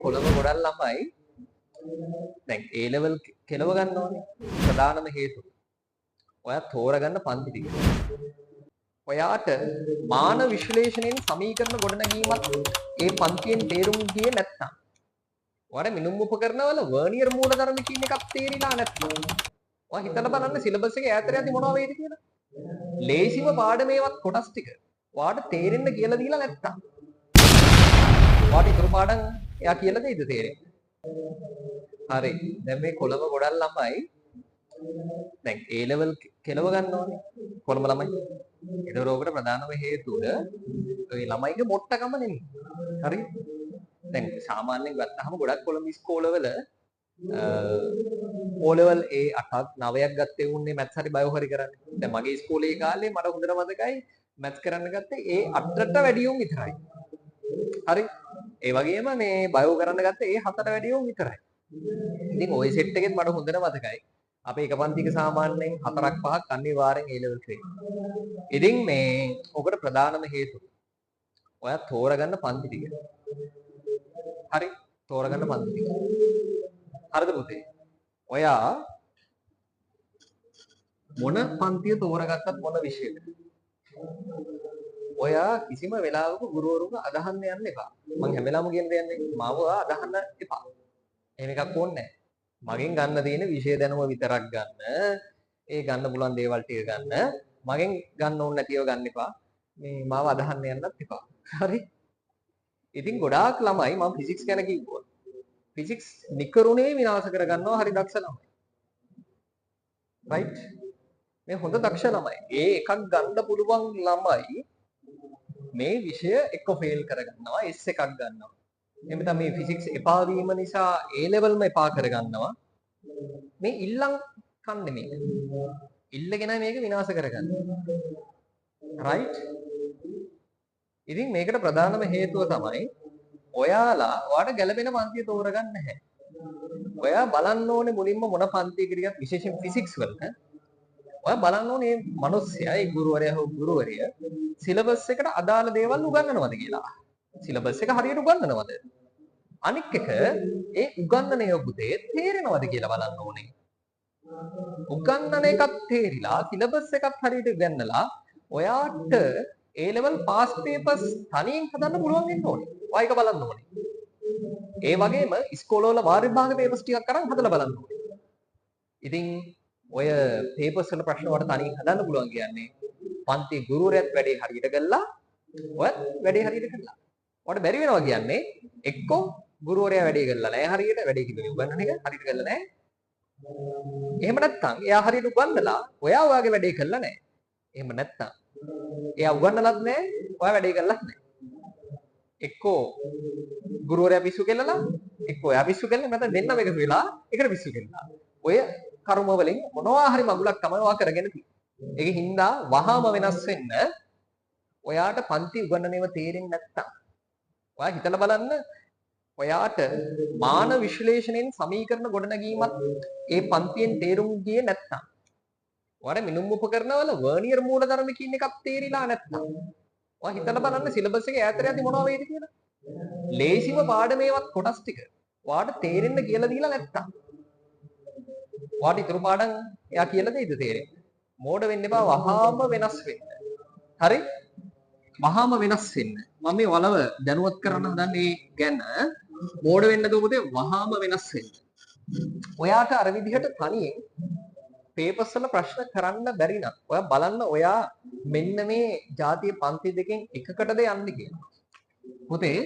කොළඹ ගොඩක් ළමයි දැන් A level කෙලව ගන්නවානේ. ප්‍රධානම හේතුව. ඔයා තෝරගන්න පන්ති ටික. ඔයාට මාන විශ්ලේෂණයෙන් සමීකරණ ගොඩනැගීමත් ඒ පන්තියෙන් තේරුම් ගියේ නැත්නම් ඔයාට මිනුම් උපකරණවල වර්නියර් මූලධර්ම කියන එකක් තේරිලා නැත්නම් ඔයා හිතලා බලන්න සිලබස් එකේ ඈතට යද්දි මොනවා වෙයිද කියලා. ලේසිම පාඩමේවත් කොටස් ටික ඔයාට තේරෙන්න කියලා දීලා නැත්නම් ඔයාට ඊතර පාඩම් එයා කියලා දෙයිද තේරෙන්නේ? හරි. දැන් මේ කොළඹ ගොඩක් ළමයි දැන් A level කෙලව ගන්නවානේ. කොළඹ ළමයි. ඒතර ඕකට ප්‍රධානම හේතුව ඔය ළමයිගේ මොට්ටකම නෙමෙයි. හරි. දැන් සාමාන්‍යයෙන් ගත්තාම ගොඩක් කොළඹ ඉස්කෝලවල O level A 8ක් 9ක් ගත්තේ උන්නේ මැත්ස් හරි බයෝ හරි කරන්නේ. දැන් මගේ ඉස්කෝලේ කාලේ මට හොඳට මතකයි මැත්ස් කරන්න ගත්තේ A 8ට වැඩි උන් විතරයි. හරි. ඒ වගේම මේ බයෝ කරන්න ගත්තේ A 7ට වැඩි උන් විතරයි. ඉතින් ওই සෙට් එකෙත් මට හොඳට මතකයි. අපේ එක පන්තික සාමාන්‍යයෙන් 4ක් 5ක් අනිවාර්යෙන් A level ක්‍රේ. ඉතින් මේ ඔකට ප්‍රධානම හේතුව ඔයා තෝරගන්න පන්ති ටික. හරි තෝරගන්න පන්ති ටික. හරිද පුතේ? ඔයා මොන පන්තිය තෝරගත්තත් මොන විෂයද? ඔයා කිසිම වෙලාවක ගුරුවරුන්ව අදහන්න යන්න එපා. මම හැම වෙලාවම කියන දෙයක් මාව අදහන්න එපා. එහෙම එකක් ඕනේ නැහැ. මගෙන් ගන්න තියෙන විෂය දැනුම විතරක් ගන්න. ඒ ගන්න පුළුවන් දේවල් ටික ගන්න. මගෙන් ගන්න ඕනේ නැතිව ගන්න එපා. මේ මාව අදහන්න යන්නත් එපා. හරි? ඉතින් ගොඩාක් ළමයි මම ෆිසික්ස් ගැන කිව්වොත් ෆිසික්ස් නිකරුණේ විනාශ කරගන්නවා හරි දක්ෂ ළමයි. රයිට්? මේ හොඳ දක්ෂ ළමයි. ඒ එකක් ගන්න පුළුවන් ළමයි මේ විෂය එක ෆේල් කරගන්නවා S එකක් ගන්නවා. එහෙම තමයි මේ ෆිසික්ස් එපා වීම නිසා A levelම එපා කරගන්නවා. මේ ඉල්ලම් කන්නේ මේක. ඉල්ලගෙන මේක විනාශ කරගන්නවා. රයිට්? ඉතින් මේකට ප්‍රධානම හේතුව තමයි ඔයාට ගැළපෙන පන්තිය තෝරගන්න නැහැ. ඔයා බලන්න ඕනේ මුලින්ම මොන පන්තියකට ගියත් විශේෂයෙන් ෆිසික්ස් වලට ඔයා බලන්න ඕනේ මේ මිනිස්සයා ඒ ගුරුවරයා හෝ ගුරුවරිය සිලබස් එකට අදාළ දේවල් උගන්වනවද කියලා. සිලබස් එක හරියට උගන්වනවද? අනික් එක ඒ උගන්වන යොගුතේ තේරෙනවද කියලා බලන්න ඕනේ. උගන්වන එකක් තේරිලා සිලබස් එකක් හරියට උගන්වලා ඔයාට A level pass papers තනියෙන් හදන්න පුළුවන් වෙන්න ඕනේ. ඔයා ඒක බලන්න ඕනේ. ඒ වගේම ඉස්කෝලවල වාර විභාග papers ටිකක් අරන් හදලා බලන්න ඕනේ. ඉතින් ඔය papers වල ප්‍රශ්න වලට තනියෙන් හදන්න පුළුවන් කියන්නේ පන්ති ගුරුවරයාත් වැඩේ හරියට කළා ඔයත් වැඩේ හරියට කළා. ඔයාලට බැරි වෙනවා කියන්නේ එක්කෝ ගුරුවරයා වැඩේ කළා නැහැ හරියට වැඩේ කිව්වේ උගන්වන එක හරියට කළා නැහැ. එහෙම නැත්නම් එයා හරියට උගන්වලා ඔයා ඔයාගේ වැඩේ කළා නැහැ. එහෙම නැත්නම් එයා උගන්වලත් නැහැ ඔයා වැඩේ කළත් නැහැ. එක්කෝ ගුරුවරයා පිස්සු කෙල්ලලා එක්කෝ එයා පිස්සු කෙල්ලලා නැත්නම් දෙන්නම එකතු වෙලා එකට පිස්සු කෙල්ලලා. ඔය කර්ම වලින් මොනවා හරි මගුලක් තමයි ඔයා කරගෙන තියෙන්නේ. ඒක හින්දා වහාම වෙනස් වෙන්න ඔයාට පන්ති උගන්වන්නේව තේරෙන්නේ නැත්තම් ඔයා හිතලා බලන්න ඔයාට මාන විශ්ලේෂණයෙන් සමීකරණ ගොඩනැගීමත් ඒ පන්තියෙන් තේරුම් ගියේ නැත්තම් ඔයාට මිනුම් උපකරණවල වර්නියර් මූලධර්ම කියන එකක් තේරිලා නැත්තම් ඔයා හිතලා බලන්න සිලබස් එකේ ඈතට යද්දි මොනවා වෙයිද කියලා. ලේසිම පාඩමේවත් කොටස් ටික ඔයාට තේරෙන්න කියලා දීලා නැත්තම් ඔයාට ඊතර පාඩම් එයා කියලා දෙයිද තේරෙන්නේ? මෝඩ වෙන්න එපා වහාම වෙනස් වෙන්න. හරි? වහාම වෙනස් වෙන්න. මම මේ වලව දැනුවත් කරන්න හදන්නේ ගැන මෝඩ වෙන්න දුපතේ වහාම වෙනස් වෙන්න. ඔයාට අර විදිහට තනියෙන් පේපර්ස් වල ප්‍රශ්න කරන්න බැරි නම් ඔයා බලන්න ඔයා මෙන්න මේ ජාතිය පන්ති දෙකෙන් එකකටද යන්නේ කියලා. පුතේ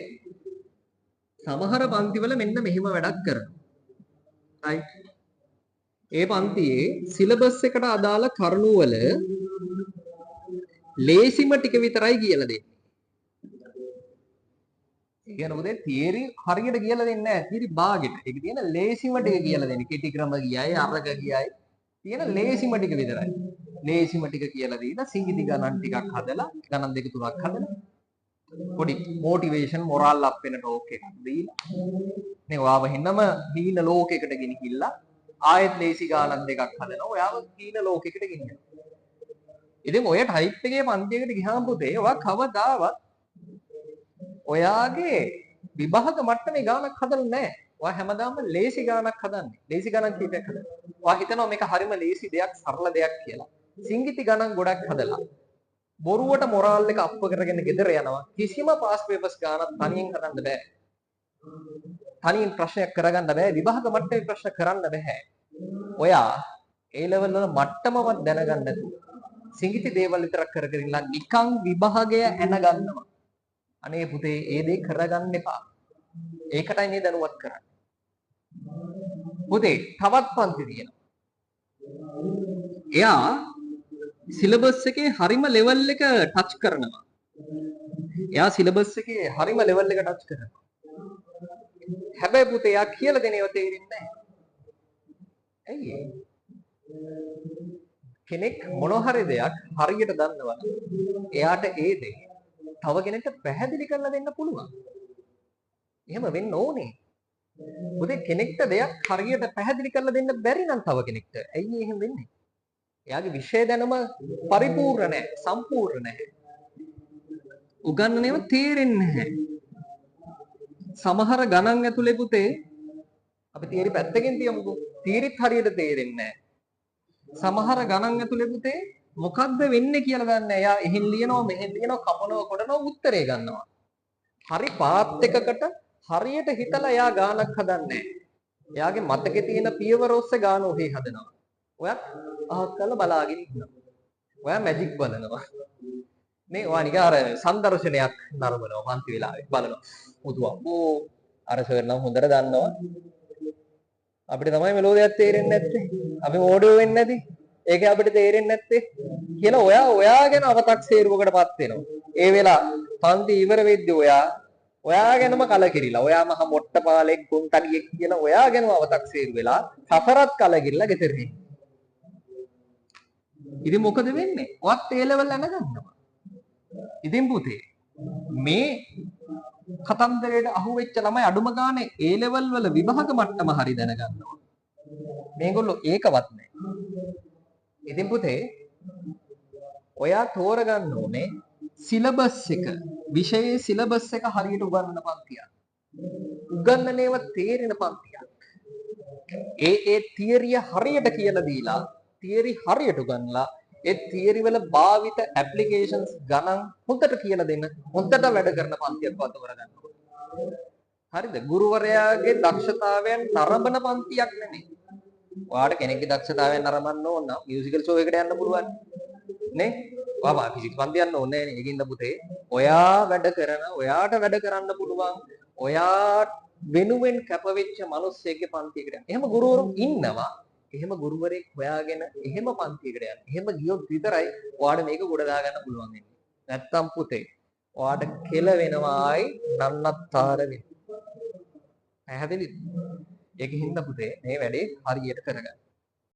සමහර පන්ති වල මෙන්න මෙහිම වැඩක් කරනවා. රයිට්? ඒ පන්තියේ සිලබස් එකට අදාළ කරුණු වල ලේසිම ටික විතරයි කියලා දෙන්නේ. ඒ කියන්නේ මොකද තියරි හරියට කියලා දෙන්නේ නැහැ. තියරි භාගෙට. ඒක තියෙන ලේසිම ටික කියලා දෙන්නේ. කෙටි ක්‍රම ගියයි අරක ගියයි තියෙන ලේසිම ටික විතරයි. ලේසිම ටික කියලා දීලා සිංගිති ගණන් ටිකක් හදලා ගණන් දෙක තුනක් හදලා පොඩි මොටිවේෂන් මොරල් අප් වෙන ටෝක් එකක් දීලා නේ ඔයාව හින්නම හීන ලෝකයකට ගෙනහිල්ලා ආයෙත් ලේසි ගානක් දෙකක් හදනවා. ඔයාව හීන ලෝකයකට ගෙනියනවා. ඉතින් ඔය ටයිප් එකේ පන්තියකට ගියාම පුතේ ඔයා කවදාවත් ඔයාගේ විභාග මට්ටමේ ගානක් හදලා නැහැ. ඔයා හැමදාම ලේසි ගානක් හදන්නේ. ලේසි ගණන් කීපයක් හදන්නේ. ඔයා හිතනවා මේක හරිම ලේසි දෙයක්, සරල දෙයක් කියලා. සිංගිති ගණන් ගොඩක් හදලා බොරුවට මොරාල් එක අප්ප කරගෙන ගෙදර යනවා. කිසිම පාස් පේපර්ස් ගානක් තනියෙන් හදන්න බෑ. තනියෙන් ප්‍රශ්නයක් කරගන්න බෑ. විභාග මට්ටමේ ප්‍රශ්න කරන්න බෑ. ඔයා ඒ ලෙවල් වල මට්ටමවත් දැනගන්න නැතුව සිංගිති දේවල් විතරක් කර කර ඉන්න නිකන් විභාගය එන ගන්නවා. අනේ පුතේ ඒ දේ කරගන්න එපා. ඒකටයි මේ දැනුවත් කරන්නේ. පුතේ තවත් පන්ති තියෙනවා. එයා සිලබස් එකේ හරිම ලෙවල් එක ටච් කරනවා. එයා සිලබස් එකේ හරිම ලෙවල් එක ටච් කරනවා. හැබැයි පුතේ එයා කියලා දෙන ඒවා තේරෙන්නේ නැහැ. ඇයි කෙනෙක් මොන හරි දෙයක් හරියට දන්නවා එයාට ඒ දේ තව කෙනෙක්ට පැහැදිලි කරලා දෙන්න පුළුවන්. එහෙම වෙන්න ඕනේ. පුතේ කෙනෙක්ට දෙයක් හරියට පැහැදිලි කරලා දෙන්න බැරි නම් තව කෙනෙක්ට ඇයි එහෙම වෙන්නේ? එයාගේ විෂය දැනුම පරිපූර්ණ නැහැ, සම්පූර්ණ නැහැ. උගන්වන්නේම තේරෙන්නේ නැහැ. සමහර ගණන් ඇතුලේ පුතේ අපි තියරි පැත්තකින් තියමුකෝ. තීරිත් හරියට තේරෙන්නේ නැහැ. සමහර ගණන් ඇතුලේ පුතේ මොකද්ද වෙන්නේ කියලා දන්නේ නැහැ. එයා එහෙන් ලියනවා, මෙහෙන් ලියනවා, කපනවා, කොටනවා, උත්තරේ ගන්නවා. හරි පාත් එකකට හරියට හිතලා එයා ගානක් හදන්නේ නැහැ. එයාගේ මතකේ තියෙන පියවර ඔස්සේ ගාන ඔහේ හදනවා. ඔයත් අහක් කරලා බලාගෙන ඉන්නවා. ඔයා මැජික් බලනවා. මේ ඔයා නිකන් අර සංදර්ශනයක් නරඹනවා පන්ති වෙලාවේ බලනවා. මුතුවෝ අර සර් නම් හොඳට දන්නවා. අපිට තමයි මෙලෝදියක් තේරෙන්නේ නැත්තේ. අපි ඕඩියෝ වෙන්නේ නැති. ඒකේ අපිට තේරෙන්නේ නැත්තේ කියලා ඔයා ගැන අව탁සේරුවකටපත් වෙනවා. ඒ වෙලාව පන්ති ඉවර වෙද්දී ඔයා ගැනම කලකිරිලා. ඔයා මහ මොට්ට පාලෙක් ගොන්තඩියෙක් කියලා ඔයා ගැනම අව탁සේරු වෙලා සසරත් කලකිරිලා ගෙදර එන්නේ. ඉතින් මොකද වෙන්නේ? ඔයත් ඒ ලෙවල් යන ගන්නවා. ඉතින් පුතේ මේ කතන්දරයට අහුවෙච්ච ළමයි අඩුම ගානේ ඒ ලෙවල් වල විභාග මට්ටම හරි දැනගන්නවා. මේගොල්ලෝ ඒකවත් නැහැ. ඉතින් පුතේ ඔයා තෝරගන්න ඕනේ සිලබස් එක, විෂයේ සිලබස් එක හරියට උගන්වන පන්තියක්. උගන්වන්නේව තේරෙන පන්තියක්. ඒ තියරිය හරියට කියලා දීලා, තියරි හරියට උගන්ලා ඒ තියරි වල භාවිත ඇප්ලිකේෂන්ස් ගණන් හොඳට කියලා දෙන්න, හොඳට වැඩ කරන පන්තියක් වතවරගන්න ඕනේ. හරිද? ගුරුවරයාගේ දක්ෂතාවයන් නරඹන පන්තියක් නෙමෙයි. ඔයාට කෙනෙක්ගේ දක්ෂතාවයන් නරඹන්න ඕන නම් මියුසිකල් ෂෝ එකකට යන්න පුළුවන්. නේ? ඔයා ෆිසික්ස් පන්ති යන්න ඕනේ නේ. ඒකින්ද පුතේ ඔයා වැඩ කරන, ඔයාට වැඩ කරන්න පුළුවන්, ඔයා වෙනුවෙන් කැපවෙච්ච මිනිස්සෙක්ගේ පන්තියකට යන්න. එහෙම ගුරුවරුන් ඉන්නවා. එහෙම ගුරුවරයෙක් හොයාගෙන එහෙම පන්තියකට යන්න. එහෙම ගියොත් විතරයි ඔයාට මේක ගොඩ දාගන්න පුළුවන් වෙන්නේ. නැත්තම් පුතේ ඔයාට කෙල වෙනවායි නන්නත්තර වෙනවා. පැහැදිලිද? ඒකින්ද පුතේ මේ වැඩේ හරියට කරගන්න.